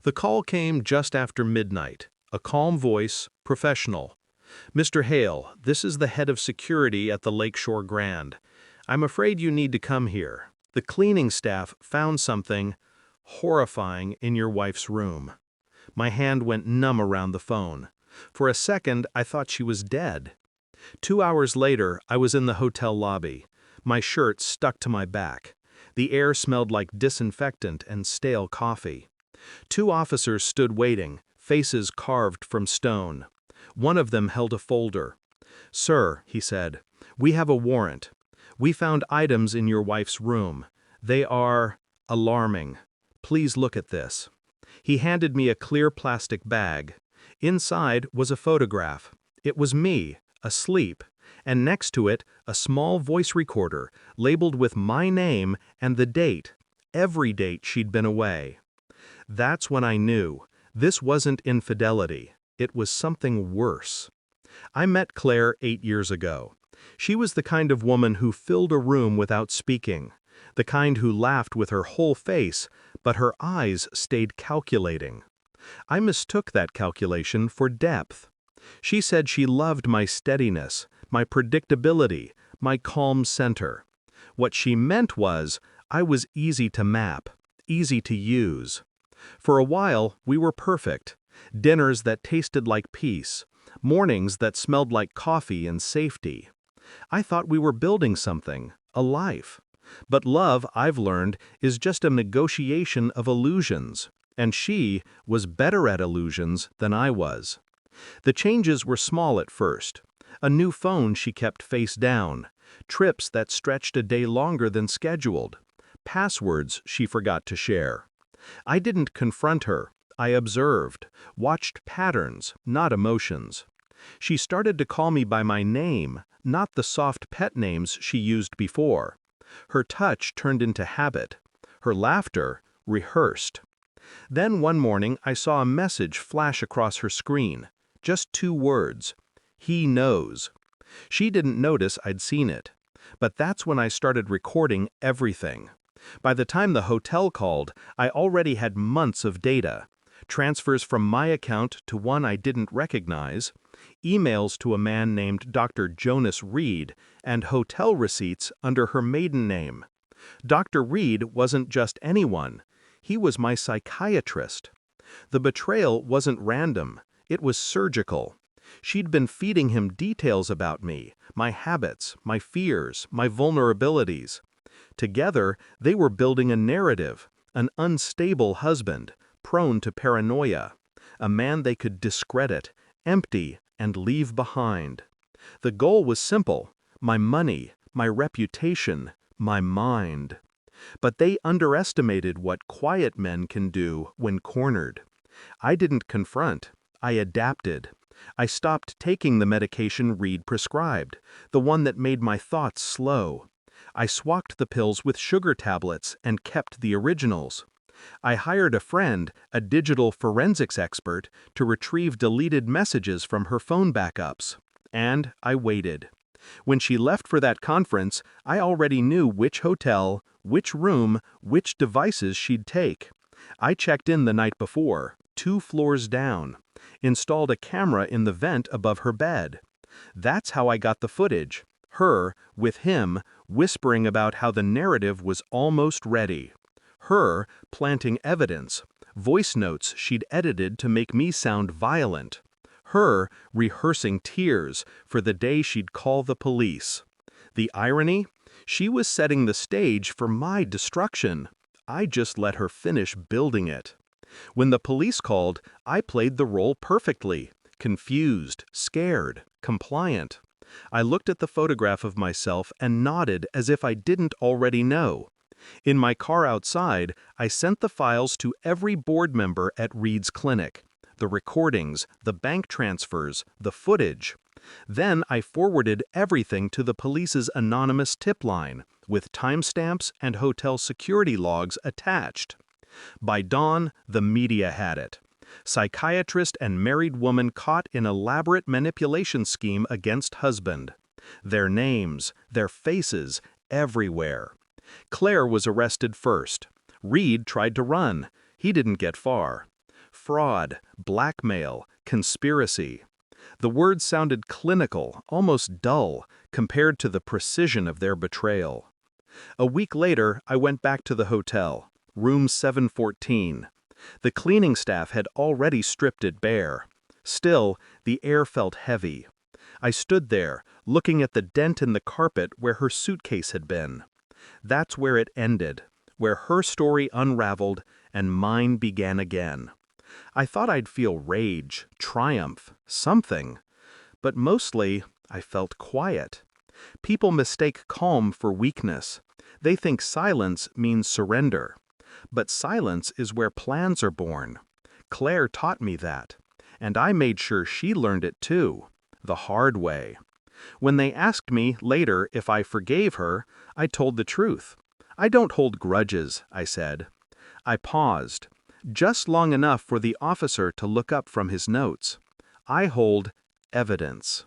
The call came just after midnight. A calm voice, professional. "Mr. Hale, this is the head of security at the Lakeshore Grand. I'm afraid you need to come here. The cleaning staff found something horrifying in your wife's room." My hand went numb around the phone. For a second, I thought she was dead. 2 hours later, I was in the hotel lobby. My shirt stuck to my back. The air smelled like disinfectant and stale coffee. 2 officers stood waiting, faces carved from stone. One of them held a folder. "Sir," he said, "we have a warrant. We found items in your wife's room. They are alarming. Please look at this." He handed me a clear plastic bag. Inside was a photograph. It was me, asleep, and next to it, a small voice recorder labeled with my name and the date, every date she'd been away. That's when I knew. This wasn't infidelity. It was something worse. I met Claire 8 years ago. She was the kind of woman who filled a room without speaking, the kind who laughed with her whole face, but her eyes stayed calculating. I mistook that calculation for depth. She said she loved my steadiness, my predictability, my calm center. What she meant was, I was easy to map, easy to use. For a while, we were perfect. Dinners that tasted like peace, mornings that smelled like coffee and safety. I thought we were building something, a life. But love, I've learned, is just a negotiation of illusions, and she was better at illusions than I was. The changes were small at first. A new phone she kept face down, trips that stretched a day longer than scheduled, passwords she forgot to share. I didn't confront her. I observed, watched patterns, not emotions. She started to call me by my name, not the soft pet names she used before. Her touch turned into habit. Her laughter, rehearsed. Then one morning I saw a message flash across her screen. Just 2 words. "He knows." She didn't notice I'd seen it. But that's when I started recording everything. By the time the hotel called, I already had months of data. Transfers from my account to one I didn't recognize, emails to a man named Dr. Jonas Reed, and hotel receipts under her maiden name. Dr. Reed wasn't just anyone. He was my psychiatrist. The betrayal wasn't random. It was surgical. She'd been feeding him details about me, my habits, my fears, my vulnerabilities. Together, they were building a narrative, an unstable husband, prone to paranoia, a man they could discredit, empty, and leave behind. The goal was simple: my money, my reputation, my mind. But they underestimated what quiet men can do when cornered. I didn't confront. I adapted. I stopped taking the medication Reed prescribed, the one that made my thoughts slow. I swapped the pills with sugar tablets and kept the originals. I hired a friend, a digital forensics expert, to retrieve deleted messages from her phone backups. And I waited. When she left for that conference, I already knew which hotel, which room, which devices she'd take. I checked in the night before, 2 floors down, installed a camera in the vent above her bed. That's how I got the footage. Her, with him, whispering about how the narrative was almost ready. Her, planting evidence, voice notes she'd edited to make me sound violent. Her, rehearsing tears for the day she'd call the police. The irony? She was setting the stage for my destruction. I just let her finish building it. When the police called, I played the role perfectly. Confused, scared, compliant. I looked at the photograph of myself and nodded as if I didn't already know. In my car outside, I sent the files to every board member at Reed's clinic. The recordings, the bank transfers, the footage. Then I forwarded everything to the police's anonymous tip line, with timestamps and hotel security logs attached. By dawn, the media had it. Psychiatrist and married woman caught in elaborate manipulation scheme against husband. Their names, their faces, everywhere. Claire was arrested first. Reed tried to run. He didn't get far. Fraud, blackmail, conspiracy. The words sounded clinical, almost dull, compared to the precision of their betrayal. A week later, I went back to the hotel, room 714. The cleaning staff had already stripped it bare. Still, the air felt heavy. I stood there, looking at the dent in the carpet where her suitcase had been. That's where it ended, where her story unraveled and mine began again. I thought I'd feel rage, triumph, something. But mostly, I felt quiet. People mistake calm for weakness. They think silence means surrender. But silence is where plans are born. Claire taught me that. And I made sure she learned it too, the hard way. When they asked me later if I forgave her, I told the truth. I don't hold grudges, I said. I paused, just long enough for the officer to look up from his notes. I hold evidence.